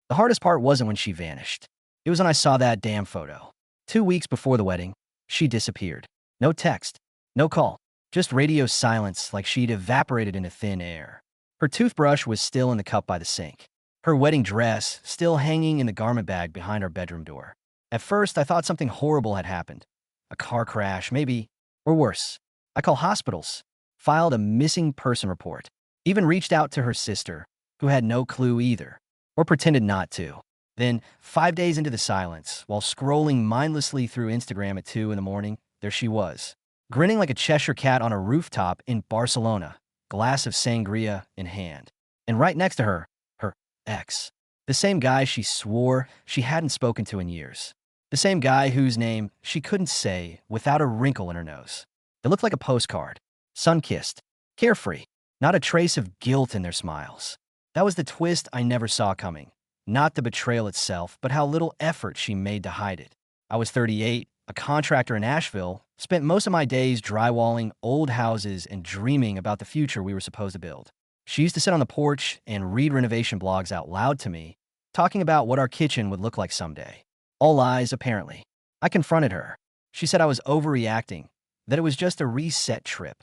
The hardest part wasn't when she vanished. It was when I saw that damn photo. 2 weeks before the wedding, she disappeared. No text, no call, just radio silence like she'd evaporated into thin air. Her toothbrush was still in the cup by the sink. Her wedding dress still hanging in the garment bag behind our bedroom door. At first, I thought something horrible had happened. A car crash, maybe, or worse. I called hospitals, filed a missing person report, even reached out to her sister, who had no clue either, or pretended not to. Then, 5 days into the silence, while scrolling mindlessly through Instagram at 2 in the morning, there she was, grinning like a Cheshire cat on a rooftop in Barcelona, glass of sangria in hand. And right next to her, her ex. The same guy she swore she hadn't spoken to in years. The same guy whose name she couldn't say without a wrinkle in her nose. It looked like a postcard, sun-kissed, carefree, not a trace of guilt in their smiles. That was the twist I never saw coming. Not the betrayal itself, but how little effort she made to hide it. I was 38, a contractor in Asheville, spent most of my days drywalling old houses and dreaming about the future we were supposed to build. She used to sit on the porch and read renovation blogs out loud to me, talking about what our kitchen would look like someday. All lies, apparently. I confronted her. She said I was overreacting, that it was just a reset trip.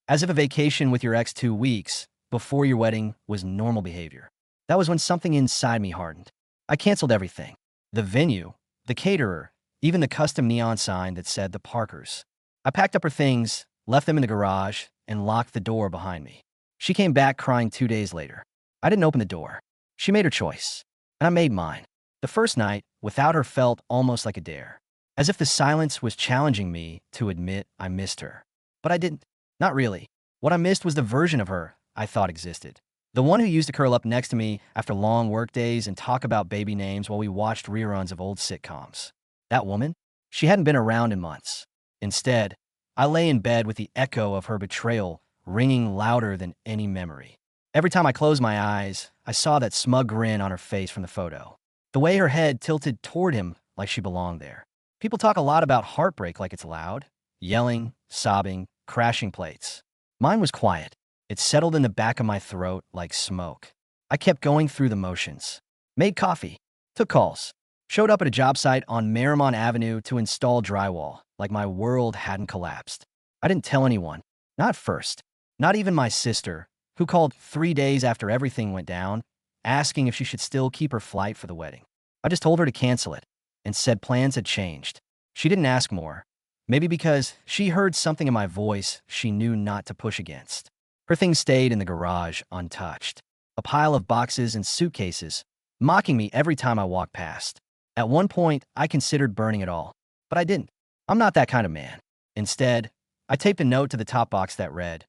As if a vacation with your ex 2 weeks before your wedding was normal behavior. That was when something inside me hardened. I canceled everything. The venue, the caterer, even the custom neon sign that said the Parkers. I packed up her things, left them in the garage, and locked the door behind me. She came back crying 2 days later. I didn't open the door. She made her choice, and I made mine. The first night, without her, felt almost like a dare. As if the silence was challenging me to admit I missed her. But I didn't. Not really. What I missed was the version of her I thought existed. The one who used to curl up next to me after long work days and talk about baby names while we watched reruns of old sitcoms. That woman? She hadn't been around in months. Instead, I lay in bed with the echo of her betrayal ringing louder than any memory. Every time I closed my eyes, I saw that smug grin on her face from the photo. The way her head tilted toward him like she belonged there. People talk a lot about heartbreak like it's loud. Yelling, sobbing, crashing plates. Mine was quiet. It settled in the back of my throat like smoke. I kept going through the motions. Made coffee. Took calls. Showed up at a job site on Marymount Avenue to install drywall, like my world hadn't collapsed. I didn't tell anyone. Not first. Not even my sister, who called 3 days after everything went down, asking if she should still keep her flight for the wedding. I just told her to cancel it, and said plans had changed. She didn't ask more. Maybe because she heard something in my voice she knew not to push against. Her things stayed in the garage untouched. A pile of boxes and suitcases, mocking me every time I walked past. At one point, I considered burning it all, but I didn't. I'm not that kind of man. Instead, I taped a note to the top box that read,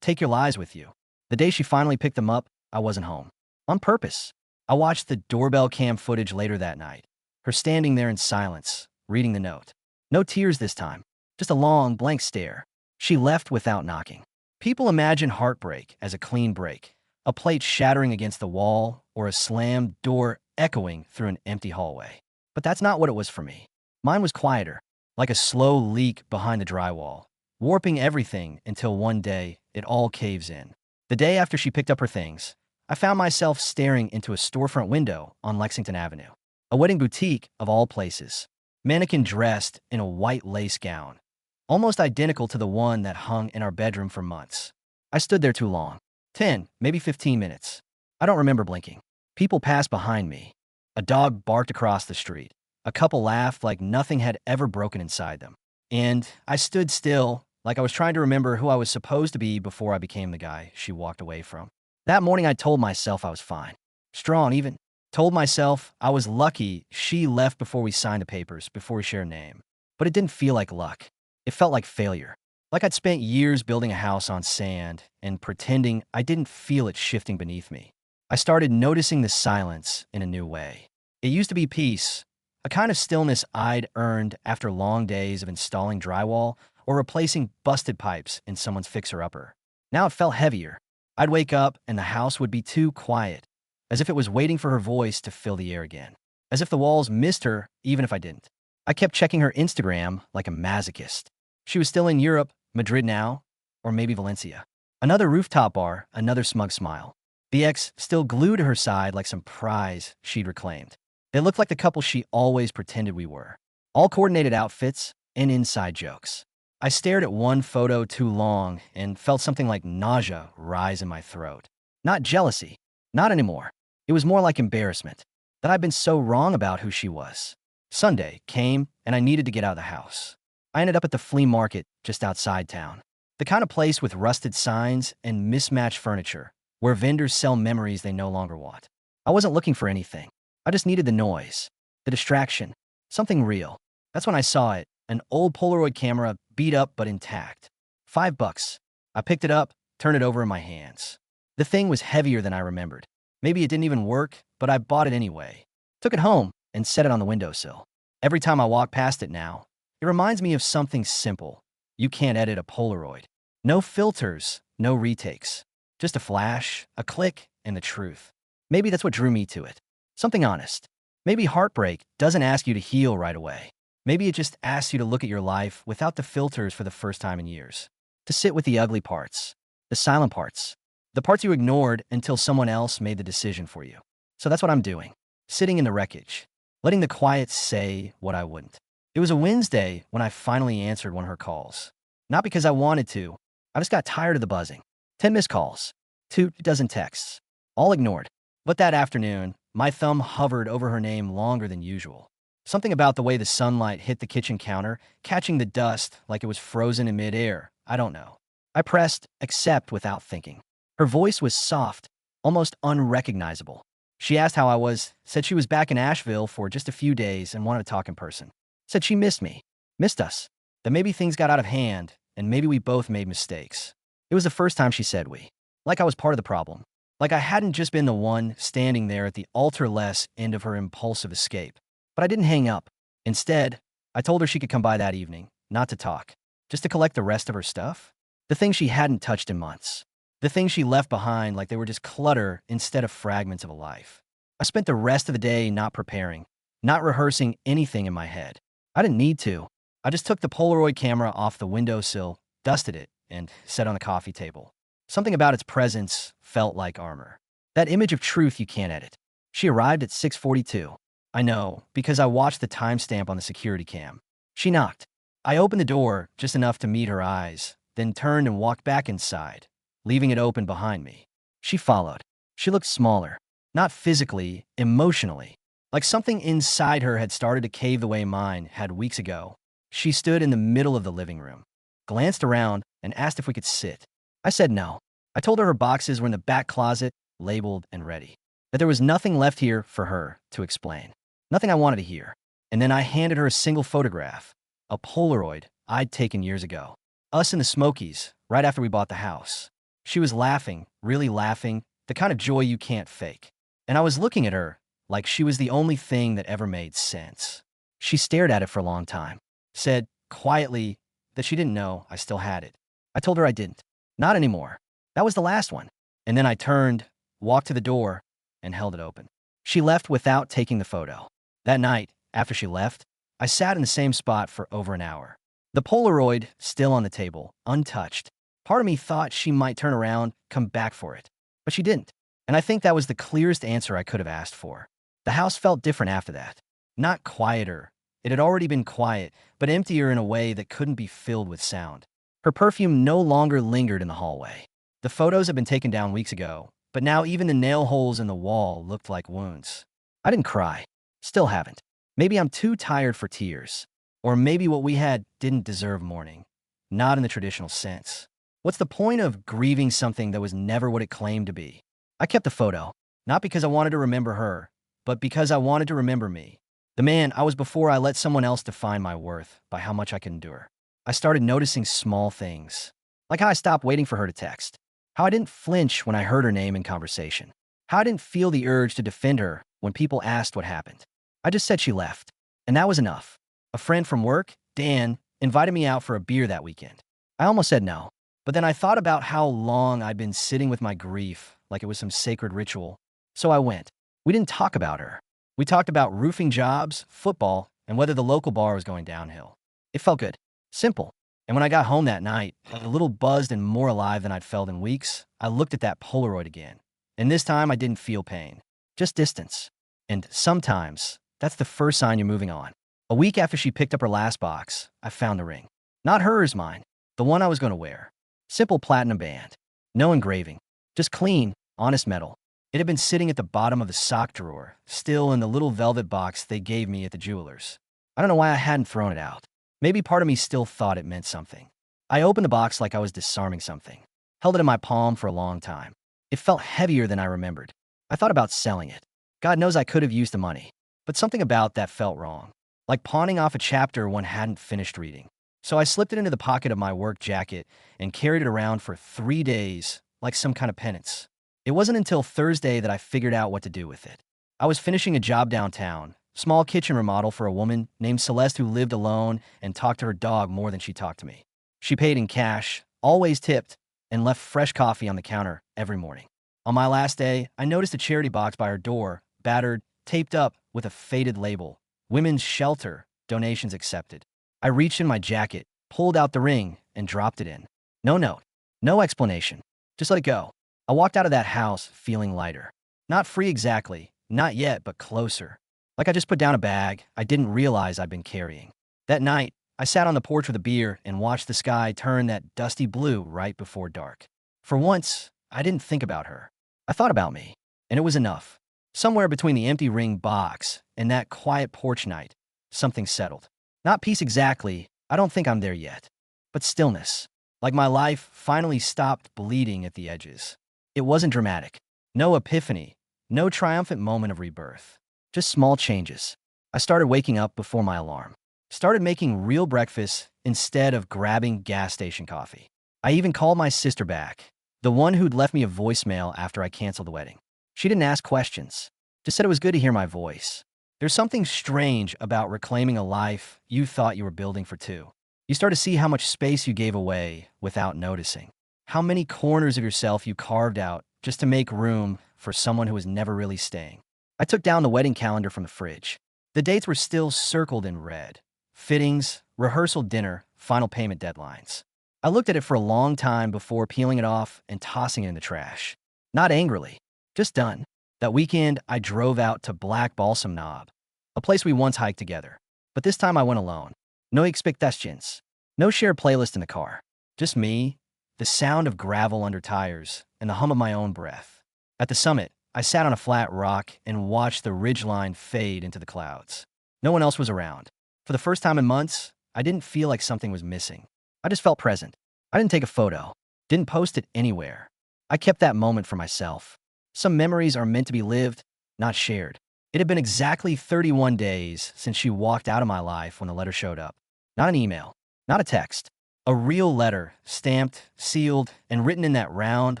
"Take your lies with you." The day she finally picked them up, I wasn't home. On purpose. I watched the doorbell cam footage later that night. Her standing there in silence, reading the note. No tears this time, just a long, blank stare. She left without knocking. People imagine heartbreak as a clean break, a plate shattering against the wall, or a slammed door echoing through an empty hallway. But that's not what it was for me. Mine was quieter, like a slow leak behind the drywall, warping everything until one day it all caves in. The day after she picked up her things, I found myself staring into a storefront window on Lexington Avenue. A wedding boutique of all places. Mannequin dressed in a white lace gown, almost identical to the one that hung in our bedroom for months. I stood there too long. 10, maybe 15 minutes. I don't remember blinking. People passed behind me. A dog barked across the street. A couple laughed like nothing had ever broken inside them. And I stood still, like I was trying to remember who I was supposed to be before I became the guy she walked away from. That morning I told myself I was fine. Strong even. Told myself I was lucky she left before we signed the papers, before we shared a name. But it didn't feel like luck. It felt like failure. Like I'd spent years building a house on sand and pretending I didn't feel it shifting beneath me. I started noticing the silence in a new way. It used to be peace, a kind of stillness I'd earned after long days of installing drywall or replacing busted pipes in someone's fixer-upper. Now it felt heavier. I'd wake up and the house would be too quiet, as if it was waiting for her voice to fill the air again, as if the walls missed her even if I didn't. I kept checking her Instagram like a masochist. She was still in Europe, Madrid now, or maybe Valencia. Another rooftop bar, another smug smile. The ex still glued to her side like some prize she'd reclaimed. They looked like the couple she always pretended we were. All coordinated outfits and inside jokes. I stared at one photo too long and felt something like nausea rise in my throat. Not jealousy. Not anymore. It was more like embarrassment. That I'd been so wrong about who she was. Sunday came, and I needed to get out of the house. I ended up at the flea market just outside town. The kind of place with rusted signs and mismatched furniture, where vendors sell memories they no longer want. I wasn't looking for anything. I just needed the noise, the distraction, something real. That's when I saw it, an old Polaroid camera, beat up but intact. $5. I picked it up, turned it over in my hands. The thing was heavier than I remembered. Maybe it didn't even work, but I bought it anyway. Took it home and set it on the windowsill. Every time I walk past it now, it reminds me of something simple. You can't edit a Polaroid. No filters, no retakes. Just a flash, a click, and the truth. Maybe that's what drew me to it. Something honest. Maybe heartbreak doesn't ask you to heal right away. Maybe it just asks you to look at your life without the filters for the first time in years. To sit with the ugly parts, the silent parts, the parts you ignored until someone else made the decision for you. So that's what I'm doing. Sitting in the wreckage, letting the quiet say what I wouldn't. It was a Wednesday when I finally answered one of her calls. Not because I wanted to. I just got tired of the buzzing. 10 missed calls, 2 dozen texts, all ignored. But that afternoon, my thumb hovered over her name longer than usual. Something about the way the sunlight hit the kitchen counter, catching the dust like it was frozen in midair. I don't know. I pressed accept without thinking. Her voice was soft, almost unrecognizable. She asked how I was, said she was back in Asheville for just a few days and wanted to talk in person. Said she missed me, missed us, that maybe things got out of hand, and maybe we both made mistakes. It was the first time she said we. Like I was part of the problem. Like I hadn't just been the one standing there at the altar-less end of her impulsive escape. But I didn't hang up. Instead, I told her she could come by that evening, not to talk, just to collect the rest of her stuff. The things she hadn't touched in months. The things she left behind like they were just clutter instead of fragments of a life. I spent the rest of the day not preparing, not rehearsing anything in my head. I didn't need to. I just took the Polaroid camera off the windowsill, dusted it, and set on the coffee table. Something about its presence felt like armor. That image of truth you can't edit. She arrived at 6:42. I know, because I watched the timestamp on the security cam. She knocked. I opened the door just enough to meet her eyes, then turned and walked back inside, leaving it open behind me. She followed. She looked smaller. Not physically, emotionally. Like something inside her had started to cave the way mine had weeks ago. She stood in the middle of the living room, glanced around, and asked if we could sit. I said no. I told her boxes were in the back closet, labeled and ready. That there was nothing left here for her to explain. Nothing I wanted to hear. And then I handed her a single photograph, a Polaroid I'd taken years ago. Us in the Smokies, right after we bought the house. She was laughing, really laughing, the kind of joy you can't fake. And I was looking at her like she was the only thing that ever made sense. She stared at it for a long time, said quietly that she didn't know I still had it. I told her I didn't. Not anymore. That was the last one. And then I turned, walked to the door, and held it open. She left without taking the photo. That night, after she left, I sat in the same spot for over an hour. The Polaroid still on the table, untouched. Part of me thought she might turn around, come back for it. But she didn't. And I think that was the clearest answer I could have asked for. The house felt different after that. Not quieter. It had already been quiet, but emptier in a way that couldn't be filled with sound. Her perfume no longer lingered in the hallway. The photos had been taken down weeks ago, but now even the nail holes in the wall looked like wounds. I didn't cry. Still haven't. Maybe I'm too tired for tears. Or maybe what we had didn't deserve mourning. Not in the traditional sense. What's the point of grieving something that was never what it claimed to be? I kept the photo, not because I wanted to remember her, but because I wanted to remember me. The man I was before I let someone else define my worth by how much I could endure. I started noticing small things. Like how I stopped waiting for her to text. How I didn't flinch when I heard her name in conversation. How I didn't feel the urge to defend her when people asked what happened. I just said she left, and that was enough. A friend from work, Dan, invited me out for a beer that weekend. I almost said no, but then I thought about how long I'd been sitting with my grief like it was some sacred ritual. So I went. We didn't talk about her. We talked about roofing jobs, football, and whether the local bar was going downhill. It felt good. Simple. And when I got home that night, a little buzzed and more alive than I'd felt in weeks, I looked at that Polaroid again. And this time I didn't feel pain, just distance. And sometimes that's the first sign you're moving on. A week after she picked up her last box, I found the ring. Not hers, mine. The one I was going to wear. Simple platinum band. No engraving. Just clean, honest metal. It had been sitting at the bottom of the sock drawer, still in the little velvet box they gave me at the jeweler's. I don't know why I hadn't thrown it out. Maybe part of me still thought it meant something. I opened the box like I was disarming something. Held it in my palm for a long time. It felt heavier than I remembered. I thought about selling it. God knows I could have used the money. But something about that felt wrong. Like pawning off a chapter one hadn't finished reading. So I slipped it into the pocket of my work jacket and carried it around for 3 days, like some kind of penance. It wasn't until Thursday that I figured out what to do with it. I was finishing a job downtown, small kitchen remodel for a woman named Celeste who lived alone and talked to her dog more than she talked to me. She paid in cash, always tipped, and left fresh coffee on the counter every morning. On my last day, I noticed a charity box by her door, battered, taped up with a faded label, Women's Shelter, donations accepted. I reached in my jacket, pulled out the ring, and dropped it in. No note, no explanation. Just let it go. I walked out of that house feeling lighter. Not free exactly, not yet, but closer. Like I just put down a bag I didn't realize I'd been carrying. That night, I sat on the porch with a beer and watched the sky turn that dusty blue right before dark. For once, I didn't think about her. I thought about me, and it was enough. Somewhere between the empty ring box and that quiet porch night, something settled. Not peace exactly, I don't think I'm there yet. But stillness. Like my life finally stopped bleeding at the edges. It wasn't dramatic. No epiphany. No triumphant moment of rebirth. Just small changes. I started waking up before my alarm. Started making real breakfast instead of grabbing gas station coffee. I even called my sister back, the one who'd left me a voicemail after I canceled the wedding. She didn't ask questions, just said it was good to hear my voice. There's something strange about reclaiming a life you thought you were building for two. You start to see how much space you gave away without noticing. How many corners of yourself you carved out just to make room for someone who was never really staying. I took down the wedding calendar from the fridge. The dates were still circled in red. Fittings, rehearsal dinner, final payment deadlines. I looked at it for a long time before peeling it off and tossing it in the trash. Not angrily, just done. That weekend, I drove out to Black Balsam Knob, a place we once hiked together. But this time I went alone. No expectations. No shared playlist in the car. Just me, the sound of gravel under tires, and the hum of my own breath. At the summit, I sat on a flat rock and watched the ridgeline fade into the clouds. No one else was around. For the first time in months, I didn't feel like something was missing. I just felt present. I didn't take a photo. Didn't post it anywhere. I kept that moment for myself. Some memories are meant to be lived, not shared. It had been exactly 31 days since she walked out of my life when the letter showed up. Not an email, not a text. A real letter, stamped, sealed, and written in that round,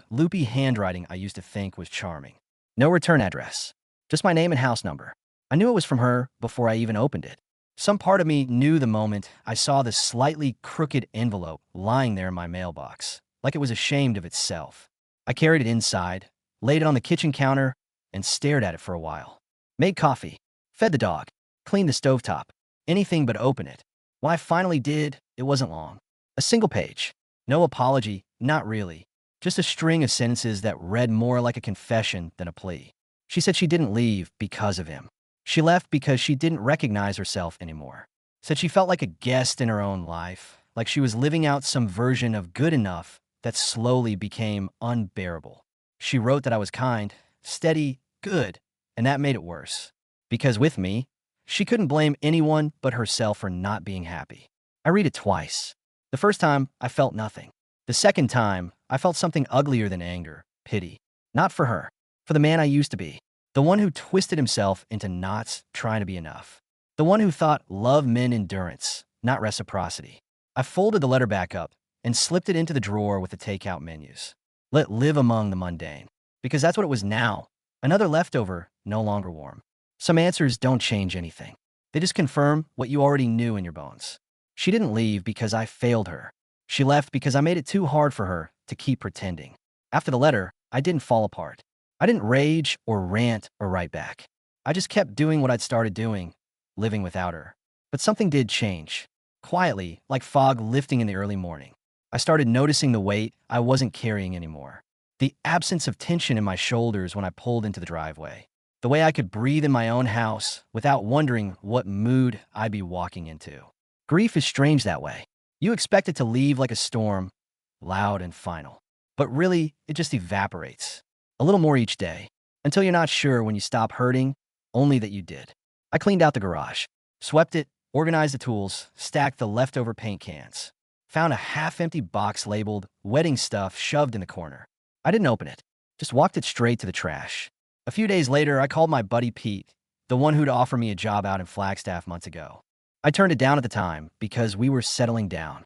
loopy handwriting I used to think was charming. No return address. Just my name and house number. I knew it was from her before I even opened it. Some part of me knew the moment I saw the slightly crooked envelope lying there in my mailbox, like it was ashamed of itself. I carried it inside, laid it on the kitchen counter, and stared at it for a while. Made coffee, fed the dog, cleaned the stovetop, anything but open it. When I finally did, it wasn't long. A single page. No apology, not really. Just a string of sentences that read more like a confession than a plea. She said she didn't leave because of him. She left because she didn't recognize herself anymore. Said she felt like a guest in her own life, like she was living out some version of good enough that slowly became unbearable. She wrote that I was kind, steady, good, and that made it worse. Because with me, she couldn't blame anyone but herself for not being happy. I read it twice. The first time, I felt nothing. The second time, I felt something uglier than anger, pity. Not for her, for the man I used to be. The one who twisted himself into knots trying to be enough. The one who thought love meant endurance, not reciprocity. I folded the letter back up and slipped it into the drawer with the takeout menus. Let live among the mundane. Because that's what it was now. Another leftover, no longer warm. Some answers don't change anything. They just confirm what you already knew in your bones. She didn't leave because I failed her. She left because I made it too hard for her to keep pretending. After the letter, I didn't fall apart. I didn't rage or rant or write back. I just kept doing what I'd started doing, living without her. But something did change. Quietly, like fog lifting in the early morning. I started noticing the weight I wasn't carrying anymore. The absence of tension in my shoulders when I pulled into the driveway. The way I could breathe in my own house without wondering what mood I'd be walking into. Grief is strange that way. You expect it to leave like a storm, loud and final. But really, it just evaporates. A little more each day, until you're not sure when you stop hurting, only that you did. I cleaned out the garage, swept it, organized the tools, stacked the leftover paint cans. Found a half-empty box labeled wedding stuff shoved in the corner. I didn't open it, just walked it straight to the trash. A few days later, I called my buddy Pete, the one who'd offered me a job out in Flagstaff months ago. I turned it down at the time because we were settling down,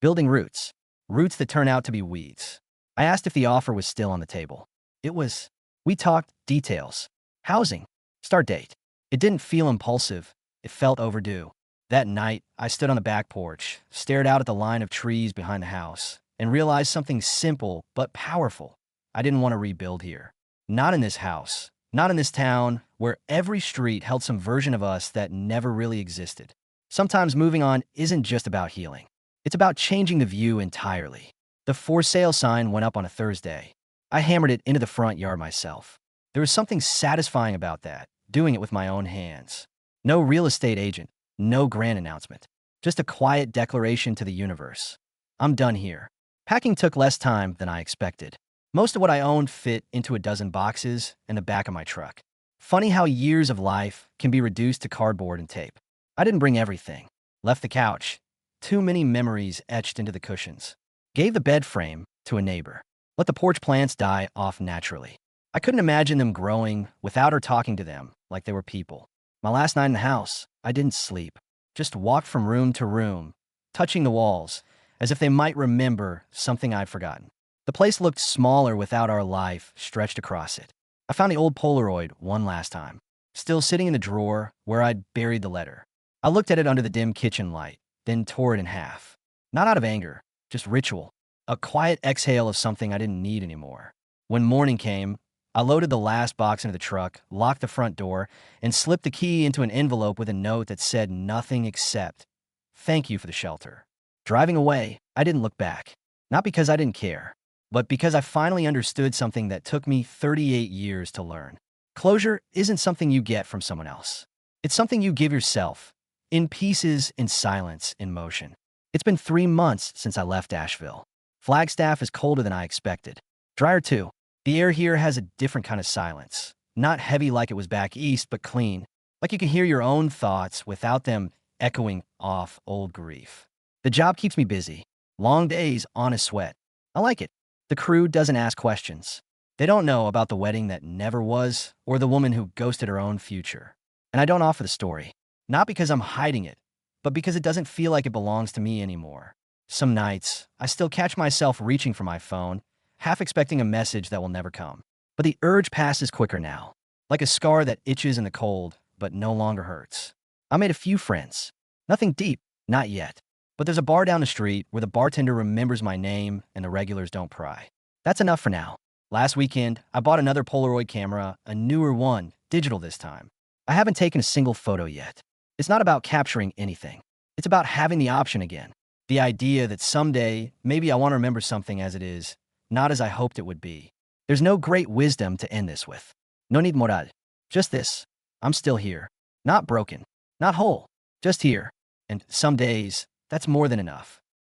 building roots that turned out to be weeds. I asked if the offer was still on the table. It was. We talked details, housing, start date. It didn't feel impulsive. It felt overdue. That night, I stood on the back porch, stared out at the line of trees behind the house, and realized something simple but powerful. I didn't want to rebuild here. Not in this house, not in this town, where every street held some version of us that never really existed. Sometimes moving on isn't just about healing. It's about changing the view entirely. The for sale sign went up on a Thursday. I hammered it into the front yard myself. There was something satisfying about that, doing it with my own hands. No real estate agent, no grand announcement. Just a quiet declaration to the universe. I'm done here. Packing took less time than I expected. Most of what I owned fit into a dozen boxes in the back of my truck. Funny how years of life can be reduced to cardboard and tape. I didn't bring everything. Left the couch. Too many memories etched into the cushions. Gave the bed frame to a neighbor. Let the porch plants die off naturally. I couldn't imagine them growing without her talking to them like they were people. My last night in the house, I didn't sleep. Just walked from room to room, touching the walls, as if they might remember something I'd forgotten. The place looked smaller without our life stretched across it. I found the old Polaroid one last time, still sitting in the drawer where I'd buried the letter. I looked at it under the dim kitchen light, then tore it in half. Not out of anger, just ritual. A quiet exhale of something I didn't need anymore. When morning came, I loaded the last box into the truck, locked the front door, and slipped the key into an envelope with a note that said nothing except, "Thank you for the shelter." Driving away, I didn't look back. Not because I didn't care, but because I finally understood something that took me 38 years to learn. Closure isn't something you get from someone else. It's something you give yourself, in pieces, in silence, in motion. It's been 3 months since I left Asheville. Flagstaff is colder than I expected. Drier too. The air here has a different kind of silence. Not heavy like it was back east, but clean. Like you can hear your own thoughts without them echoing off old grief. The job keeps me busy. Long days, honest sweat. I like it. The crew doesn't ask questions. They don't know about the wedding that never was or the woman who ghosted her own future. And I don't offer the story. Not because I'm hiding it, but because it doesn't feel like it belongs to me anymore. Some nights, I still catch myself reaching for my phone, half expecting a message that will never come. But the urge passes quicker now, like a scar that itches in the cold, but no longer hurts. I made a few friends. Nothing deep, not yet. But there's a bar down the street where the bartender remembers my name and the regulars don't pry. That's enough for now. Last weekend, I bought another Polaroid camera, a newer one, digital this time. I haven't taken a single photo yet. It's not about capturing anything. It's about having the option again. The idea that someday, maybe I want to remember something as it is, not as I hoped it would be. There's no great wisdom to end this with. No need moral. Just this. I'm still here. Not broken. Not whole. Just here. And some days, that's more than enough.